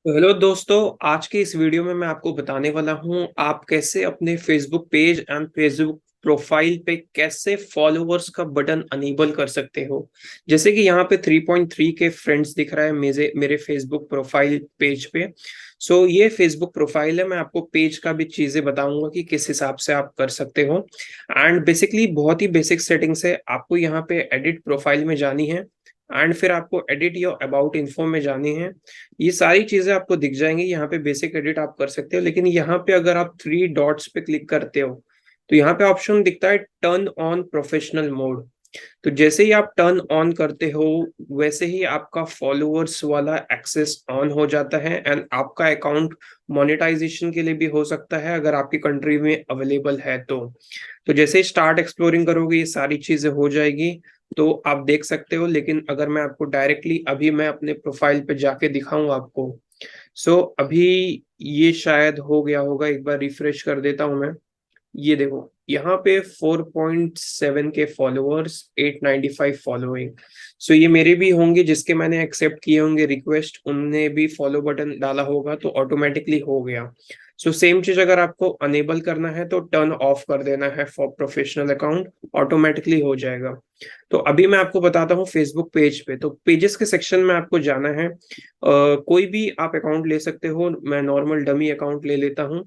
तो हेलो दोस्तों, आज के इस वीडियो में मैं आपको बताने वाला हूँ आप कैसे अपने Facebook page and Facebook profile पे कैसे फॉलोअर्स का बटन अनेबल कर सकते हो। जैसे कि यहाँ पे 3.3 के फ्रेंड्स दिख रहा है मेरे फेसबुक प्रोफाइल पेज पे। सो ये फेसबुक प्रोफाइल है, मैं आपको पेज का भी चीजें बताऊंगा कि किस हिसाब से आप कर सकते हो। एंड बेसिकली बहुत ही बेसिक सेटिंग्स है, आपको यहाँ पे एडिट प्रोफाइल में जानी है एंड फिर आपको एडिट योर अबाउट इन्फो में जानी है। ये सारी चीजें आपको दिख जाएंगी, यहाँ पे बेसिक एडिट आप कर सकते हो, लेकिन यहाँ पे अगर आप थ्री डॉट्स पे क्लिक करते हो तो यहाँ पे ऑप्शन दिखता है टर्न ऑन प्रोफेशनल मोड। तो जैसे ही आप टर्न ऑन करते हो वैसे ही आपका फॉलोअर्स वाला एक्सेस ऑन हो जाता है एंड आपका अकाउंट मोनेटाइजेशन के लिए भी हो सकता है अगर आपकी कंट्री में अवेलेबल है तो जैसे ही स्टार्ट एक्सप्लोरिंग करोगे ये सारी चीजें हो जाएगी, तो आप देख सकते हो। लेकिन अगर मैं आपको डायरेक्टली अभी मैं अपने प्रोफाइल पे जाके दिखाऊं आपको, सो अभी ये शायद हो गया होगा, एक बार रिफ्रेश कर देता हूं मैं। ये देखो यहाँ पे 4.7 के फॉलोअर्स, 895 फॉलोइंग। सो ये मेरे भी होंगे जिसके मैंने एक्सेप्ट किए होंगे रिक्वेस्ट, उनने भी फॉलो बटन डाला होगा तो ऑटोमेटिकली हो गया। सो सेम चीज अगर आपको अनेबल करना है तो टर्न ऑफ कर देना है फॉर प्रोफेशनल अकाउंट, ऑटोमेटिकली हो जाएगा। तो अभी मैं आपको बताता हूँ फेसबुक पेज पे, तो पेजेस के सेक्शन में आपको जाना है। कोई भी आप अकाउंट ले सकते हो, मैं नॉर्मल डमी अकाउंट ले लेता हूँ।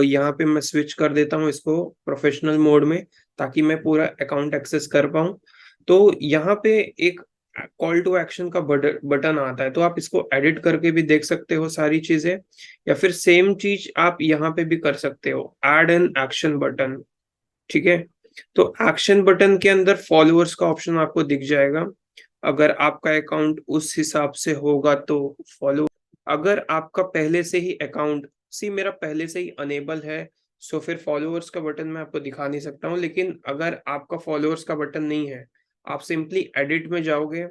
यहाँ पे मैं स्विच कर देता हूँ इसको प्रोफेशनल मोड में ताकि मैं पूरा अकाउंट एक्सेस कर पाऊँ। तो यहाँ पे एक कॉल टू एक्शन का बटन आता है, तो आप इसको एडिट करके भी देख सकते हो सारी चीजें, या फिर सेम चीज आप यहाँ पे भी कर सकते हो, ऐड एन एक्शन बटन। ठीक है, तो एक्शन बटन के अंदर फॉलोअर्स का ऑप्शन आपको दिख जाएगा। अगर आपका अकाउंट उस हिसाब से होगा तो फॉलो, अगर आपका पहले से ही अकाउंट, सी मेरा पहले से ही अनेबल है, सो फिर फॉलोअर्स का बटन मैं आपको दिखा नहीं सकता हूँ। लेकिन अगर आपका फॉलोअर्स का बटन नहीं है, आप सिंपली एडिट में जाओगे,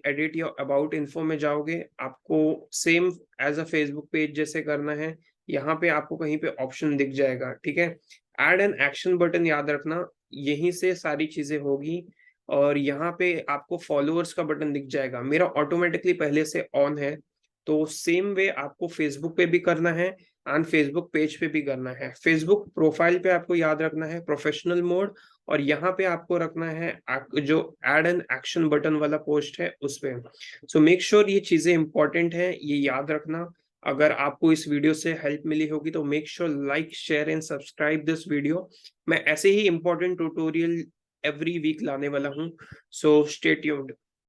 एडिट या अबाउट इन्फो में जाओगे, आपको same as a Facebook page जैसे करना है। यहाँ पे आपको कहीं पे ऑप्शन दिख जाएगा, ठीक है, ऐड एन एक्शन बटन, याद रखना यहीं से सारी चीजें होगी। और यहाँ पे आपको फॉलोअर्स का बटन दिख जाएगा, मेरा ऑटोमेटिकली पहले से ऑन है। तो सेम वे आपको फेसबुक पे भी करना है एंड फेसबुक पेज पे भी करना है। फेसबुक प्रोफाइल पे आपको याद रखना है प्रोफेशनल मोड, और यहाँ पे आपको रखना है जो एड एन एक्शन बटन वाला पोस्ट है उस पे। सो मेक श्योर ये चीजें इंपॉर्टेंट है, ये याद रखना। अगर आपको इस वीडियो से हेल्प मिली होगी तो make sure like share and subscribe this video. मैं ऐसे ही इंपॉर्टेंट ट्यूटोरियल एवरी वीक लाने वाला हूँ, सो स्टे ट्यून्ड।